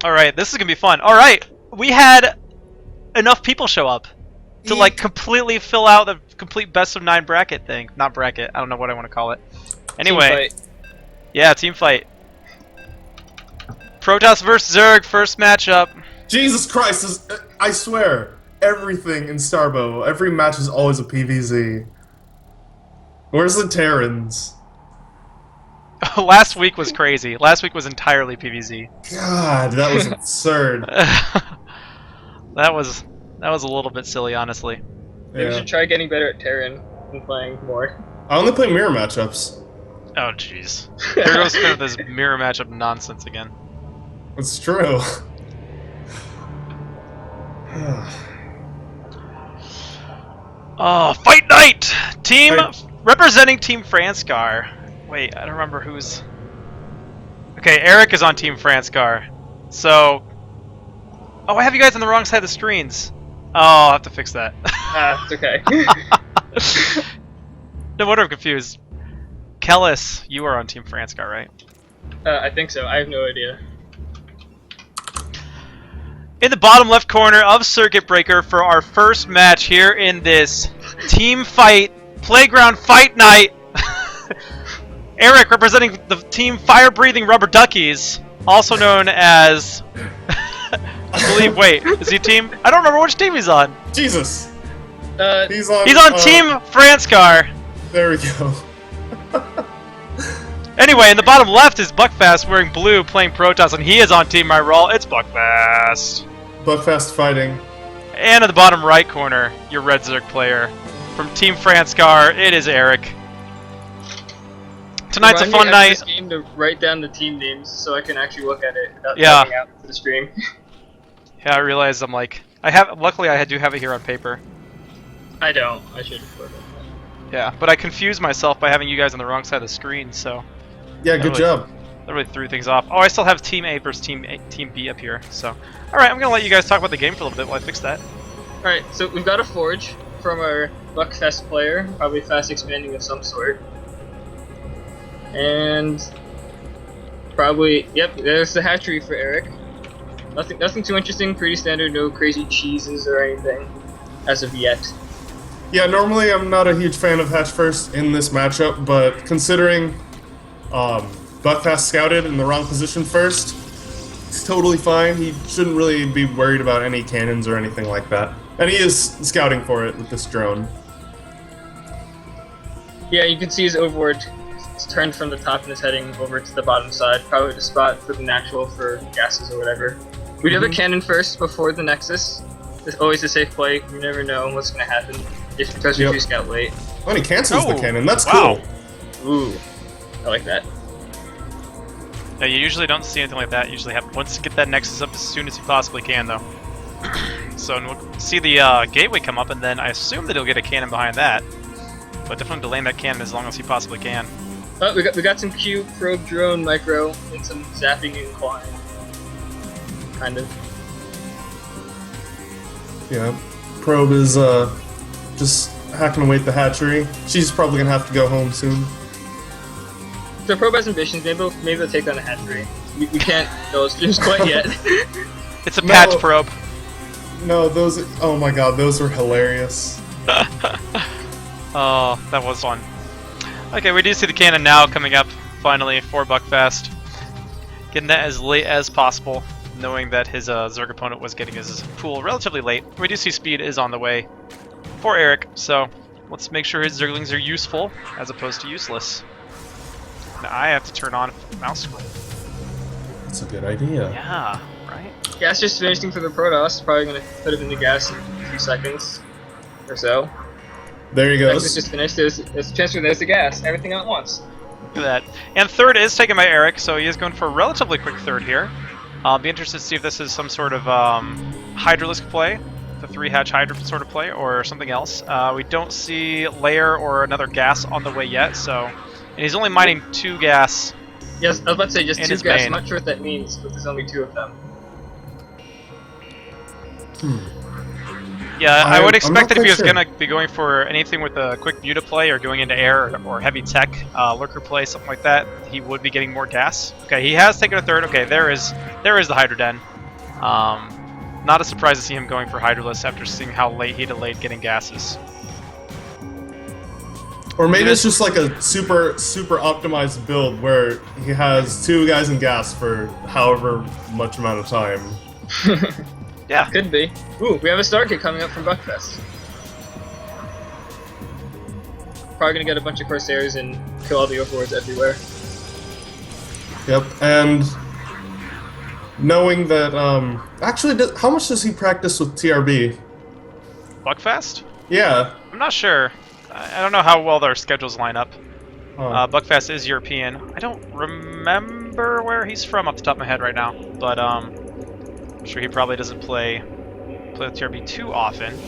Alright, this is gonna be fun. Alright, we had enough people show up to like completely fill out the complete best of 9 bracket thing. Not bracket, I don't know what I want to call it. Anyway. Team fight. Yeah, team fight. Protoss versus Zerg, first matchup. Jesus Christ, I swear, everything in Starbow, every match is always a PvZ. Where's the Terrans? Last week was crazy. Last week was entirely PvZ. God, that was absurd. That was a little bit silly, honestly. Maybe we should try getting better at Terran and playing more. I only play mirror matchups. Oh jeez. Here goes kind of this mirror matchup nonsense again. It's true. Oh, fight night! Team representing Team Franskar. Wait, I don't remember who's. Okay, Erik is on Team Franskar. So. Oh, I have you guys on the wrong side of the screens. Oh, I'll have to fix that. It's okay. No wonder I'm confused. Kellis, you are on Team Franskar, right? I think so. I have no idea. In the bottom left corner of Circuit Breaker for our first match here in this team fight, playground fight night. Erik representing the team Fire Breathing Rubber Duckies, also known as. I believe. Wait, is he team? I don't remember which team he's on. Jesus. He's on Team Franskar. There we go. Anyway, in the bottom left is Buckfast wearing blue playing Protoss, and he is on Team Roll. It's Buckfast. Buckfast fighting. And in the bottom right corner, your Red Zerg player. From Team Franskar, it is Erik. Tonight's a fun night. This game to write down the team names so I can actually look at it without typing out to the stream. Yeah, I realized I'm like, luckily I do have it here on paper. I don't. I should have put it. Yeah, but I confused myself by having you guys on the wrong side of the screen, so. Yeah, good job. That really threw things off. Oh, I still have Team A versus Team B up here, so. Alright, I'm gonna let you guys talk about the game for a little bit while I fix that. Alright, so we've got a Forge from our Buckfest player, probably fast expanding of some sort. And probably, yep, there's the hatchery for Erik. Nothing too interesting, pretty standard, no crazy cheeses or anything as of yet. Yeah, normally I'm not a huge fan of Hatch First in this matchup, but considering Buckfast scouted in the wrong position first, it's totally fine. He shouldn't really be worried about any cannons or anything like that. And he is scouting for it with this drone. Yeah, you can see his overboard. It's turned from the top and is heading over to the bottom side, probably the spot for the natural for gases or whatever. We do have a cannon first before the Nexus. It's always a safe play. You never know what's going to happen, especially if you scout late. Oh, and he cancels the cannon. That's cool. Ooh, I like that. Yeah, you usually don't see anything like that. You usually have once you get that Nexus up as soon as you possibly can, though. So we'll see the gateway come up, and then I assume that he'll get a cannon behind that. But definitely delaying that cannon as long as he possibly can. Oh, we got some cute probe drone micro and some zapping incline. Kind of. Yeah, probe is just hacking away at the hatchery. She's probably gonna have to go home soon. So probe has ambitions. Maybe they'll take on a hatchery. We can't illustrate quite yet. It's a patch probe. No, those. Oh my god, those were hilarious. Oh, that was fun. Okay, we do see the cannon now coming up finally for Buckfast. Getting that as late as possible, knowing that his Zerg opponent was getting his pool relatively late. We do see speed is on the way for Erik, so let's make sure his Zerglings are useful as opposed to useless. Now I have to turn on mouse scroll. That's a good idea. Yeah, right? Gas just finishing for the Protoss. Probably going to put him in the gas in a few seconds or so. There he goes. Nexus just finished. There's a transfer. There's the gas. Everything at once. Look at that. And third is taken by Erik, so he is going for a relatively quick third here. I'll be interested to see if this is some sort of Hydralisk play, the 3-hatch Hydra sort of play, or something else. We don't see Lair or another gas on the way yet, so... And he's only mining 2 gas. Yes, I was about to say just 2 gas. Main. I'm not sure what that means, but there's only 2 of them. Yeah, I would expect that if he was sure. going to be going for anything with a quick Muta play or going into air or heavy tech, lurker play, something like that, he would be getting more gas. Okay, he has taken a third. Okay, there is the Hydra Den. Not a surprise to see him going for Hydralisk after seeing how late he delayed getting gases. Or maybe it's just like a super optimized build where he has 2 guys in gas for however much amount of time. Yeah. Could be. Ooh, we have a Stargate coming up from Buckfast. Probably gonna get a bunch of Corsairs and kill all the Overlords everywhere. Yep, and knowing that, actually, how much does he practice with TRB? Buckfast? Yeah. I'm not sure. I don't know how well their schedules line up. Huh. Buckfast is European. I don't remember where he's from off the top of my head right now, but I'm sure he probably doesn't play with TRB too often,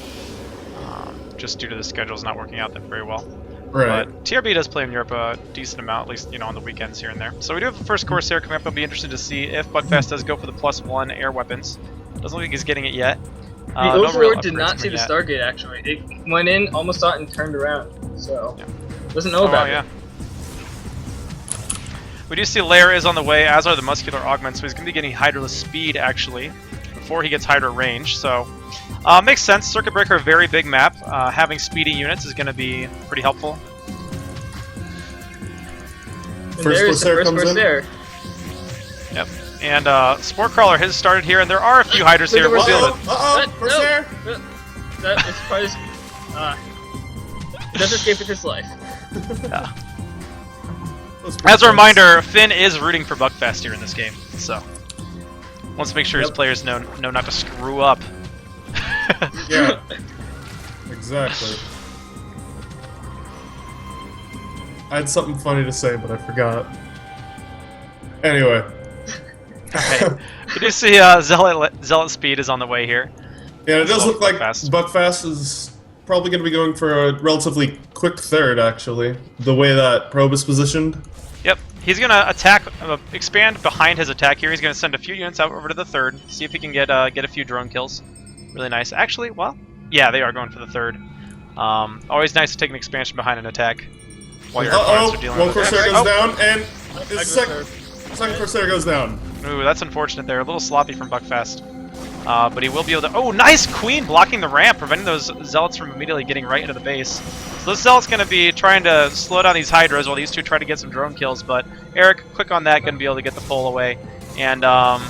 just due to the schedules not working out very well. Right. But TRB does play in Europe a decent amount, at least on the weekends here and there. So we do have the first Corsair coming up. I'll be interested to see if Buckfast does go for the +1 air weapons. Doesn't look like he's getting it yet. The No real Overlord did upgrades not see the yet. Stargate, actually. It went in, almost saw it, and turned around. So, Yeah. doesn't know about yeah. it. We do see Lair is on the way, as are the muscular augments, so he's going to be getting Hydralisk speed, actually, before he gets Hydra range. So, makes sense. Circuit Breaker, a very big map. Having speedy units is going to be pretty helpful. And First there's the Corsair first comes in. Corsair. Yep. And Spore Crawler has started here, and there are a few Hydras here. We'll deal with it. Uh-oh, Corsair! No. That is probably... He does escape with his life. Yeah. Those As a pretty reminder, Finn is rooting for Buckfast here in this game, so wants to make sure his Yep. players know not to screw up. close. Yeah. Exactly. I had something funny to say, but I forgot. Anyway. Alright. We do see Zealot Speed is on the way here. Yeah, it does look like Buckfast. Buckfast is probably going to be going for a relatively quick third, actually. The way that Probe is positioned. Yep. He's going to attack, expand behind his attack here. He's going to send a few units out over to the third, see if he can get a few drone kills. Really nice. Actually, well, yeah, they are going for the third. Always nice to take an expansion behind an attack while your opponents are dealing One with it. Corsair goes down, and his Hydra second Corsair goes down. Ooh, that's unfortunate there. A little sloppy from Buckfast. But he will be able to... Oh, nice Queen blocking the ramp, preventing those Zealots from immediately getting right into the base. So this Zealot's going to be trying to slow down these Hydras while these two try to get some drone kills, but Erik, quick on that, going to be able to get the pull away. And, Yeah,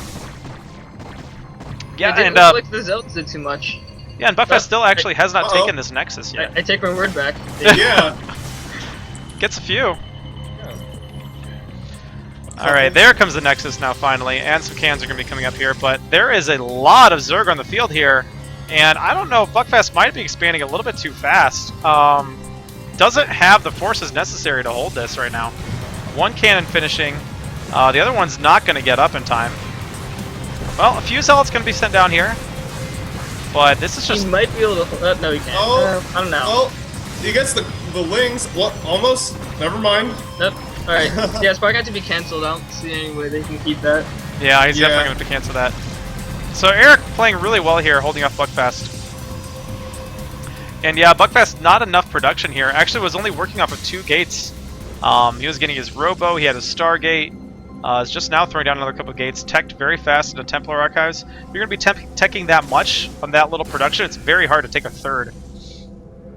yeah, it didn't and, look like the Zealots did too much. yeah, and Buckfast still actually has not Uh-oh. taken this Nexus yet. I take my word back. Yeah. Gets a few. Alright, there comes the Nexus now finally, and some cans are going to be coming up here, but there is a lot of Zerg on the field here, and I don't know, Buckfast might be expanding a little bit too fast. Doesn't have the forces necessary to hold this right now. One cannon finishing, the other one's not going to get up in time. Well, a few Zealots going to be sent down here, but this is just... He might be able to... no, he can't. Oh. I don't know. Oh, he gets the wings. What? Almost? Never mind. Nope. Alright. Yeah, it's probably got to be cancelled. I don't see any way they can keep that. Yeah, he's Yeah. definitely going to have to cancel that. So Erik playing really well here, holding off Buckfast. And yeah, Buckfast not enough production here. Actually was only working off of 2 gates. He was getting his Robo, he had his Stargate. Is just now throwing down another couple of gates. Teched very fast into Templar Archives. If you're going to be teching that much on that little production, it's very hard to take a third.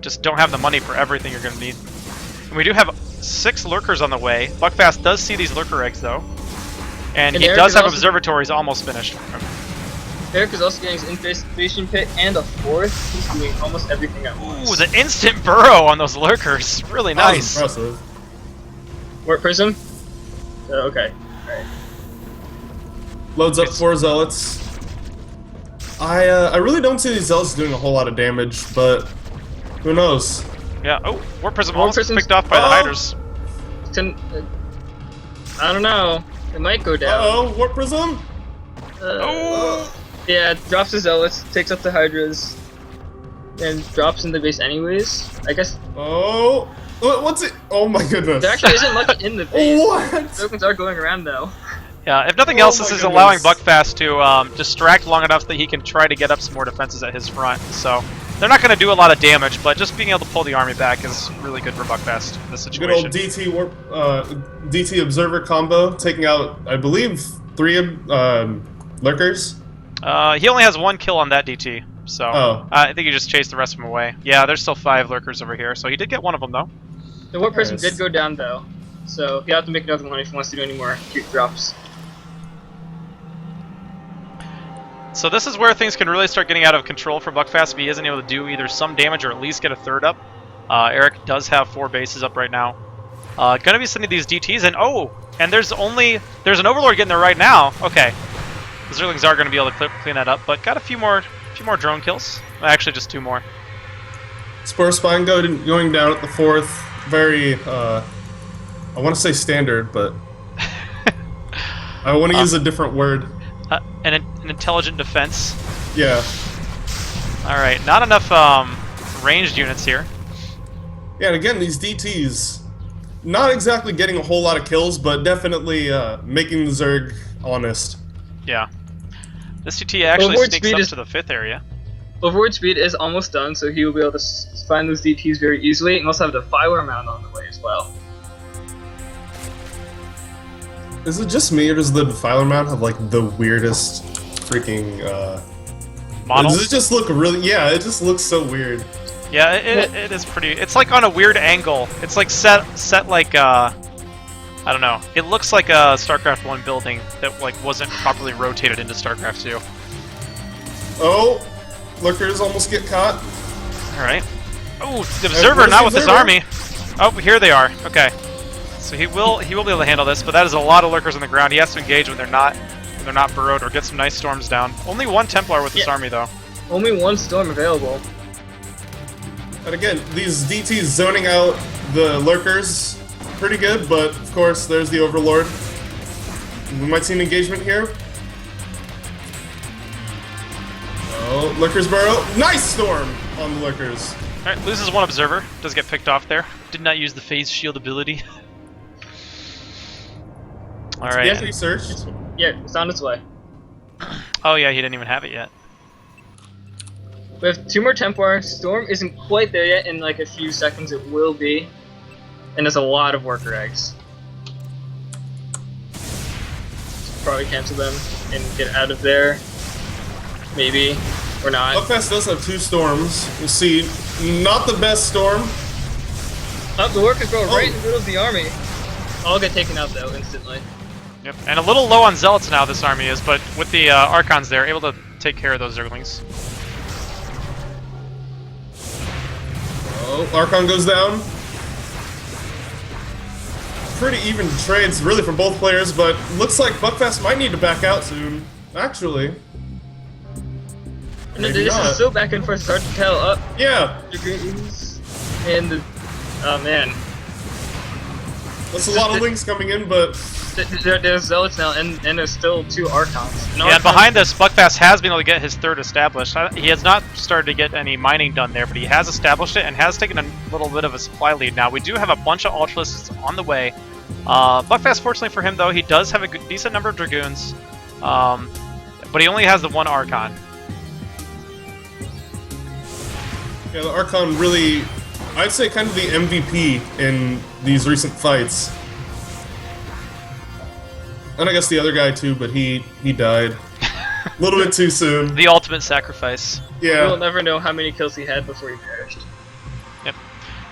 Just don't have the money for everything you're going to need. And we do have 6 lurkers on the way. Buckfast does see these lurker eggs though. And he Erik does is have also- observatories almost finished. Erik is also getting his infestation pit and a 4th. He's doing almost everything at once. Ooh, the instant burrow on those lurkers. Really That was nice. impressive. Warp Prism? Okay. Alright. Loads up 4 Zealots. I really don't see these Zealots doing a whole lot of damage, but who knows? Yeah. Oh, Warp Prism Warp almost Prism's- picked off by the Uh-oh. Hydras. I don't know. It might go down. Uh-oh, Warp Prism? Oh! Yeah, drops the Zealots, takes up the Hydras, and drops in the base anyways. I guess Oh, what's it? Oh my goodness. there actually isn't much in the base. What? Tokens are going around though. Yeah, if nothing Oh else, this my is goodness. allowing Buckfast to distract long enough that he can try to get up some more defenses at his front. So they're not going to do a lot of damage, but just being able to pull the army back is really good for Buckfast in this Good situation. old DT Warp, DT Observer combo, taking out, I believe, 3 lurkers. He only has 1 kill on that DT, so Oh. I think he just chased the rest of them away. Yeah, there's still 5 lurkers over here, so he did get one of them though. The one person Nice. did go down though, so he'll have to make another one if he wants to do any more cute drops. So this is where things can really start getting out of control for Buckfast if he isn't able to do either some damage or at least get a third up. Erik does have 4 bases up right now. Gonna be sending these DTs, and and there's an Overlord getting there right now. Okay, the Zerglings are gonna be able to clean that up, but got a few more drone kills. Actually, just 2 more. Spore Spine going down at the 4th. Very, I want to say standard, but I want to use a different word. An intelligent defense. Yeah. All right, not enough ranged units here. Yeah, and again, these DTs, not exactly getting a whole lot of kills, but definitely making the Zerg honest. Yeah. This DT actually Overward sneaks speed up is- to the 5th area. Overward speed is almost done, so he will be able to find those DTs very easily, and also have the Defiler mount on the way as well. Is it just me, or does the Defiler mount have like the weirdest freaking Model? Does it just look really? Yeah, it just looks so weird. Yeah, it is pretty. It's like on a weird angle. It's like set like I don't know. It looks like a StarCraft 1 building that like wasn't properly rotated into StarCraft 2. Oh, Lurkers almost get caught. All right. Oh, the Observer, where's not the with his Observer? army. Oh, here they are. Okay. So he will be able to handle this, but that is a lot of Lurkers on the ground. He has to engage when they're not burrowed or get some nice storms down. Only 1 Templar with this army though. Only 1 storm available. And again, these DTs zoning out the Lurkers, pretty good, but of course there's the Overlord. We might see an engagement here. Oh, Lurkers burrow. Nice storm on the Lurkers. Alright, loses 1 Observer. Does get picked off there. Did not use the phase shield ability. Alright. Yes, Research. Yeah, it's on its way. Oh yeah, he didn't even have it yet. We have 2 more Templar. Storm isn't quite there yet. In like a few seconds, it will be. And there's a lot of worker eggs. Probably cancel them and get out of there. Maybe. Or not. Buckfast does have 2 storms. We'll see. Not the best storm. Oh, the workers go right in the middle of the army. All get taken out though, instantly. Yep, and a little low on Zealots now, this army is, but with the Archons there, able to take care of those Zerglings. Oh, Archon goes down. Pretty even trades, really, from both players, but looks like Buckfast might need to back out soon. Actually. And Maybe this not. is so back and forth, it's hard to tell. Up, Yeah, Dragoons, and the. Oh man. that's a lot of links coming in, but There's Zealots now, and there's still 2 Archons. Yeah, and behind this, Buckfast has been able to get his 3rd established. He has not started to get any mining done there, but he has established it and has taken a little bit of a supply lead now. We do have a bunch of Ultralists on the way. Buckfast, fortunately for him, though, he does have a decent number of Dragoons, but he only has the 1 Archon. yeah, the Archon really, I'd say, kind of the MVP in these recent fights. And I guess the other guy too, but he died a little bit too soon. The ultimate sacrifice. We'll Yeah, never know how many kills he had before he perished. Yep.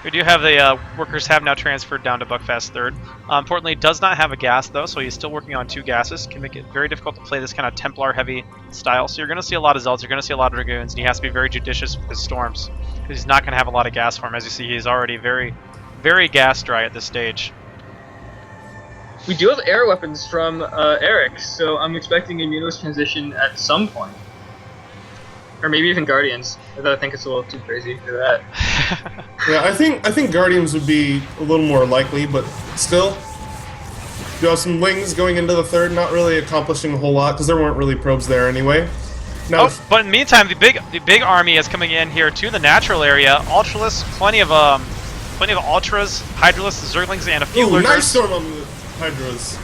We do have the workers have now transferred down to Buckfast 3rd. Importantly, does not have a gas though, so he's still working on 2 gases. Can make it very difficult to play this kind of Templar heavy style. So you're going to see a lot of Zealots, you're going to see a lot of Dragoons, and he has to be very judicious with his storms because he's not going to have a lot of gas for him. As you see, he's already very, very gas dry at this stage. We do have air weapons from Erik, so I'm expecting a Munos transition at some point. Or maybe even Guardians, although I think it's a little too crazy for that. yeah. I think Guardians would be a little more likely, but still, you have some Lings going into the 3rd, not really accomplishing a whole lot because there weren't really probes there anyway. Now, Oh, but in the meantime, the big army is coming in here to the natural area. Ultralists, plenty of Ultras, Hydralists, Zerglings, and a few ooh, Lurkers. nice storm on the Hydras.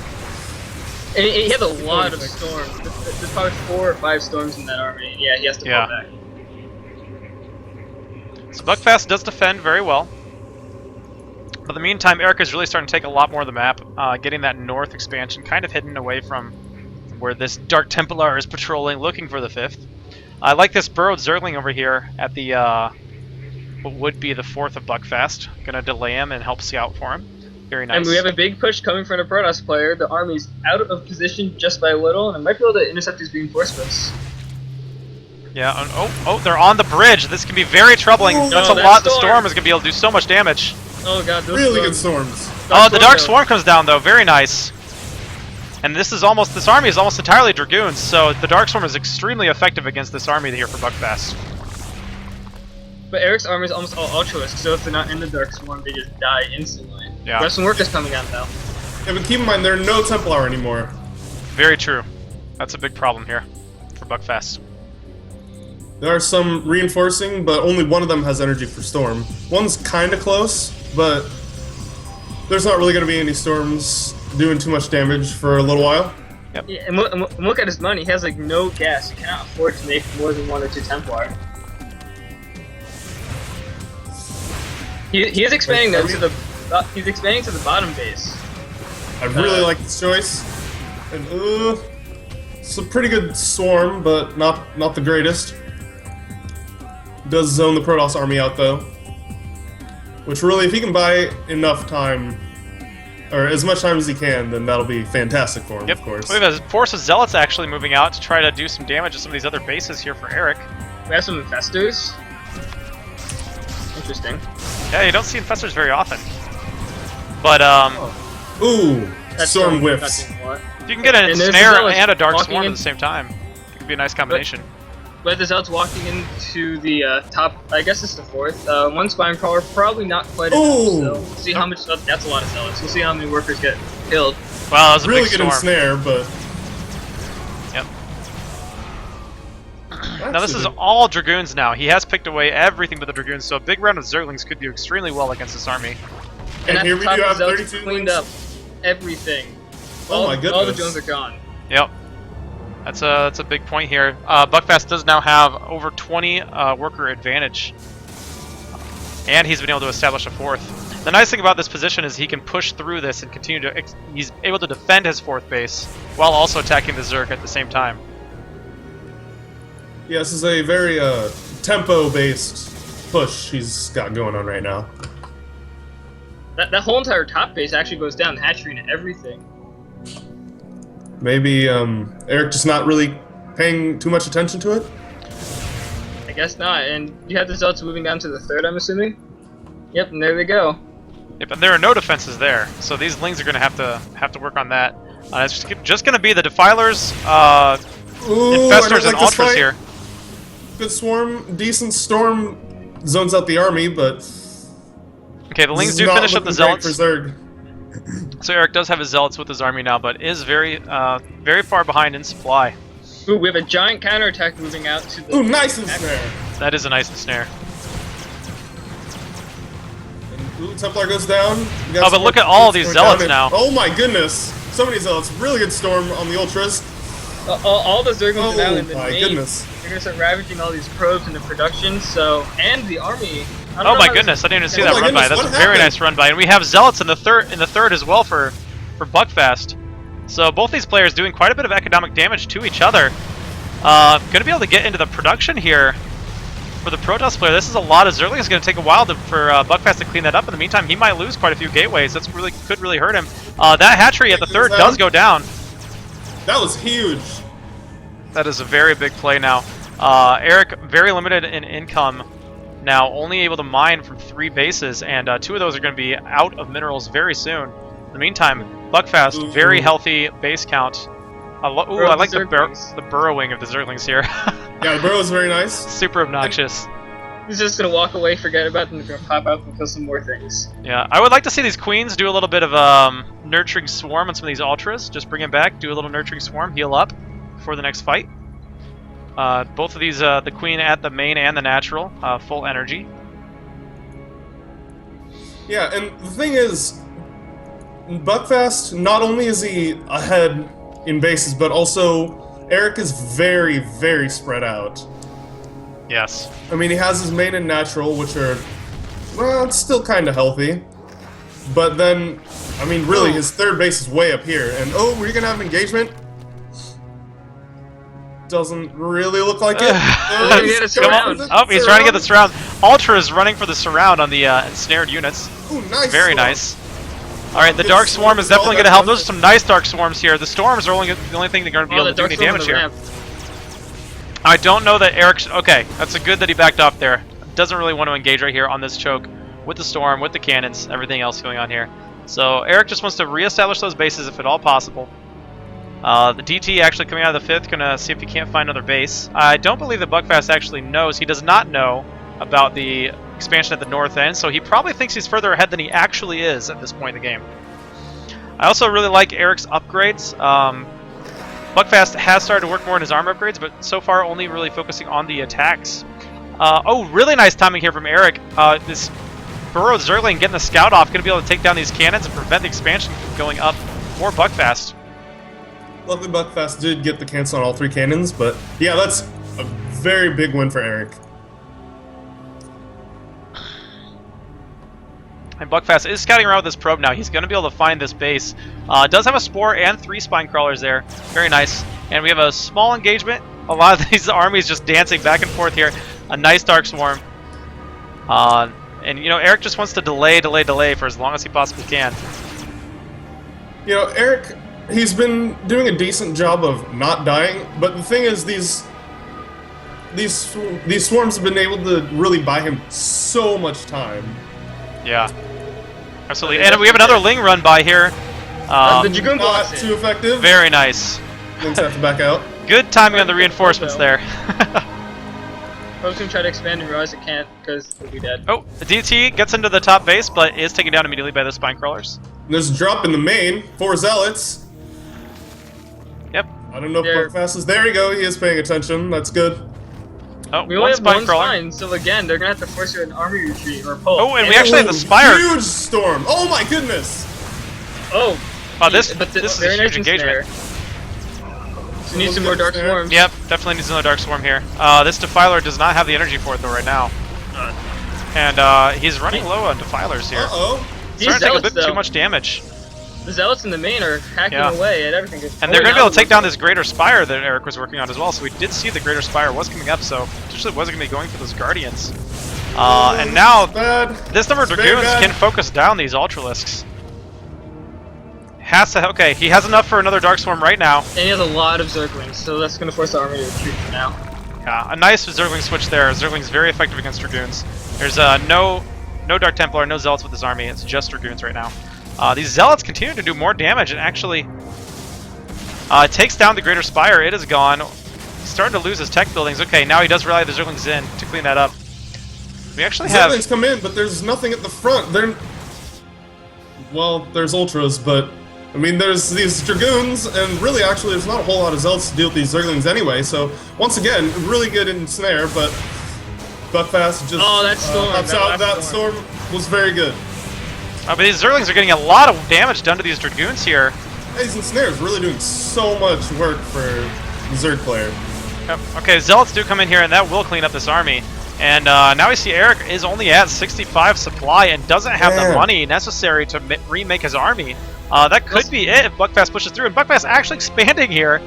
And he had a lot of storms. There's probably 4 or 5 storms in that army. Yeah, he has to Yeah. pull back. So Buckfast does defend very well. But in the meantime, Erik is really starting to take a lot more of the map, getting that north expansion kind of hidden away from where this Dark Templar is patrolling, looking for the 5th. I like this burrowed Zergling over here at the what would be the 4th of Buckfast. Gonna delay him and help scout for him. Very nice. And we have a big push coming from the Protoss player. The army's out of position just by a little, and might be able to intercept these reinforcements. Yeah, oh, they're on the bridge. This can be very troubling. Ooh, That's no, a that lot. The storm. storm is going to be able to do so much damage. Oh god, those Really good storms. Oh, the Dark Swarm comes down, though. Very nice. And this army is almost entirely Dragoons, so the Dark Swarm is extremely effective against this army here for Buckfast. But Eric's army is almost all Ultralisk, so if they're not in the Dark Swarm, they just die instantly. Yeah. We have some workers coming out now. Yeah, but keep in mind, there are no Templar anymore. Very true. That's a big problem here for Buckfast. There are some reinforcing, but only one of them has energy for storm. One's kind of close, but there's not really going to be any storms doing too much damage for a little while. Yep. Yeah, and look at his money. He has like no gas. He cannot afford to make more than 1 or 2 Templar. He is expanding though to the he's expanding to the bottom base. I really like this choice. And it's a pretty good swarm, but not the greatest. Does zone the Protoss army out though, which really, if he can buy enough time, or as much time as he can, then that'll be fantastic for him. Yep. Of course. We have a force of Zealots actually moving out to try to do some damage to some of these other bases here for Erik. We have some infestors. Interesting. Yeah, you don't see infestors very often. But Ooh, That's storm whiffs. you can get an And there's ensnare the Zealots and a Dark walking Swarm in. at the same time. It could be a nice combination. But the Zealots walking into the top, I guess it's the 4th. One Spine Crawler, probably not quite enough. Ooh. So we'll see how much. Oh, that's a lot of Zealots. We'll see how many workers get killed. Wow, that was a Really big good storm. ensnare, but Yep. Now this is all Dragoons now. He has picked away everything but the Dragoons, so a big round of Zerglings could do extremely well against this army. And at here the we top, do the have Zealots 32 cleaned links. up everything. Oh my All the goodness. drones are gone. Yep. That's a big point here. Buckfast does now have over 20 worker advantage, and he's been able to establish a 4th. The nice thing about this position is he can push through this and continue to. He's able to defend his 4th base while also attacking the Zerg at the same time. Yeah, this is a very tempo-based push he's got going on right now. That whole entire top base actually goes down, hatchery and everything. Maybe Erik just not really paying too much attention to it? I guess not. And you have the Zealots moving down to the 3rd, I'm assuming? Yep, and there they go. Yep, and there are no defenses there, so these Lings are going to have to work on that. It's just going to be the Defilers, Ooh, Infestors, and Ultras here. Good swarm, decent storm zones out the army, but Okay, the Lings this do is not finish up the looking great Zealots. for Zerg. So Erik does have his Zealots with his army now, but is very far behind in supply. Ooh, we have a giant counterattack moving out to the... Ooh, nice ensnare. That is a nice ensnare. And ooh, Templar goes down. You got Oh, but some look at more all troops these going Zealots down, now. and- Oh my goodness! So many Zealots. Really good storm on the Ultras. all the Zerglings are now Oh in the my main. goodness. They're going to start ravaging all these probes into production, so... And the army... I don't Oh know my how goodness, I didn't even see Oh that my run by. goodness, That's a what very happened? nice run by. And we have Zealots in the third as well for Buckfast. So both these players doing quite a bit of economic damage to each other. Gonna be able to get into the production here for the Protoss player. This is a lot of Zerglings. It's gonna take a while for Buckfast to clean that up. In the meantime, he might lose quite a few gateways. That's could really hurt him. That hatchery at the 3rd does go down. That was huge. That is a very big play now. Erik, very limited in income now, only able to mine from 3 bases, and 2 of those are going to be out of minerals very soon. In the meantime, Buckfast, Ooh. very healthy base count. I like the burrowing of the Zerglings here. Yeah, the burrow is very nice. Super obnoxious. He's just going to walk away, forget about them, and going to pop out and kill some more things. Yeah, I would like to see these Queens do a little bit of nurturing swarm on some of these Ultras. Just bring him back, do a little nurturing swarm, heal up before the next fight. Both of these, the Queen at the main and the natural, full energy. Yeah, and the thing is, Buckfast, not only is he ahead in bases, but also Erik is very, very spread out. Yes. I mean, he has his main and natural, which are, well, it's still kind of healthy. But then, I mean, really, his 3rd base is way up here. And, oh, we're going to have an engagement? Doesn't really look like it. He had a surround. Oh, he's trying to get the surround. Ultra is running for the surround on the ensnared units. Ooh, nice. Very storm. nice. Alright, the Dark Swarm is definitely going to help. Those are some nice Dark Swarms here. The Storms are the only thing that are going to be able to do any damage here. I don't know that Eric's... Okay, that's a good that he backed off there. Doesn't really want to engage right here on this choke with the Storm, with the cannons, everything else going on here. So Erik just wants to reestablish those bases if at all possible. The DT actually coming out of the 5th, going to see if he can't find another base. I don't believe that Buckfast actually knows. He does not know about the expansion at the north end, so he probably thinks he's further ahead than he actually is at this point in the game. I also really like Erik's upgrades. Buckfast has started to work more on his armor upgrades, but so far only really focusing on the attacks. Oh, really nice timing here from Erik. This Burrowed Zergling getting the scout off, going to be able to take down these cannons and prevent the expansion from going up for Buckfast. Luckily, Buckfast did get the cancel on all 3 cannons, but yeah, that's a very big win for Erik. And Buckfast is scouting around with this probe now. He's going to be able to find this base. Does have a Spore and 3 Spine Crawlers there. Very nice. And we have a small engagement. A lot of these armies just dancing back and forth here. A nice Dark Swarm. And, you know, Erik just wants to delay for as long as he possibly can. You know, Erik, he's been doing a decent job of not dying, but the thing is, these swarms have been able to really buy him so much time. Yeah, absolutely. And we have another Ling run by here. The Dragoon Not blocks too effective. Very nice. Lings have to back out. Good timing on the reinforcements there. I was going to try to expand and realize it can't because it'll be dead. Oh, the DT gets into the top base, but is taken down immediately by the Spine Crawlers. There's a drop in the main. 4 Zealots. Yep. I don't know if Buckfast is... There you go. He is paying attention. That's good. Oh, we only have one Crawler. spine, so again, they're going to have to force you an army retreat or pull. Oh, and we actually have the Spire. Huge storm. Oh my goodness. Oh. Wow, this is a huge engagement. So need some more Dark Swarms. Yep, definitely needs another Dark Swarm here. This Defiler does not have the energy for it though right now. And he's running low on Defilers here. Uh-oh. Starting to take a bit too much damage. The Zealots in the main are hacking away at everything. And they're going to be able to take down this Greater Spire that Erik was working on as well. So we did see the Greater Spire was coming up, so potentially wasn't going to be going for those Guardians. And now this number of Dragoons can focus down these Ultralisks. Has to, okay, he has enough for another Dark Swarm right now. And he has a lot of Zerglings, so that's going to force the army to retreat for now. Yeah, a nice Zergling switch there. Zergling's very effective against Dragoons. There's no Dark Templar, no Zealots with this army. It's just Dragoons right now. These Zealots continue to do more damage and actually takes down the Greater Spire. It is gone. He's starting to lose his tech buildings. Okay, now he does rely the Zerglings in to clean that up. We actually have... Zerglings come in, but there's nothing at the front. Well, there's Ultras, but... I mean, there's these Dragoons, and really, actually, there's not a whole lot of Zealots to deal with these Zerglings anyway, so, once again, really good in snare, but Buckfast just... Oh, that storm! That storm was very good. But these Zerglings are getting a lot of damage done to these Dragoons here. These ensnares really doing so much work for the Zerg player. Yep. Okay, Zealots do come in here, and that will clean up this army. And now we see Erik is only at 65 supply and doesn't have the money necessary to remake his army. That could be it if Buckfast pushes through. And Buckfast actually expanding here.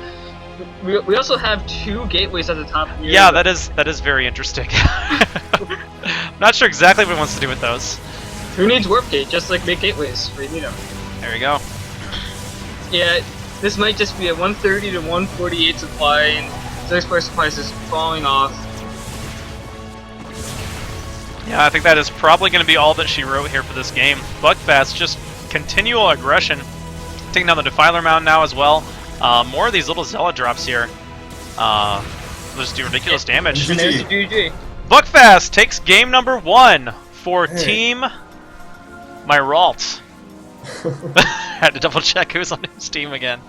We also have 2 gateways at the top. Yeah, that is very interesting. Not sure exactly what he wants to do with those. Who needs warp gate? Just like make gateways where you need them. There we go. Yeah, this might just be a 130 to 148 supply, and Zerg's supplies is falling off. Yeah, I think that is probably going to be all that she wrote here for this game. Buckfast, just continual aggression. Taking down the Defiler Mound now as well. More of these little Zealot drops here. Just do ridiculous damage. GG. Buckfast takes game number 1 for Team Myralt. Had to double check who's on his team again.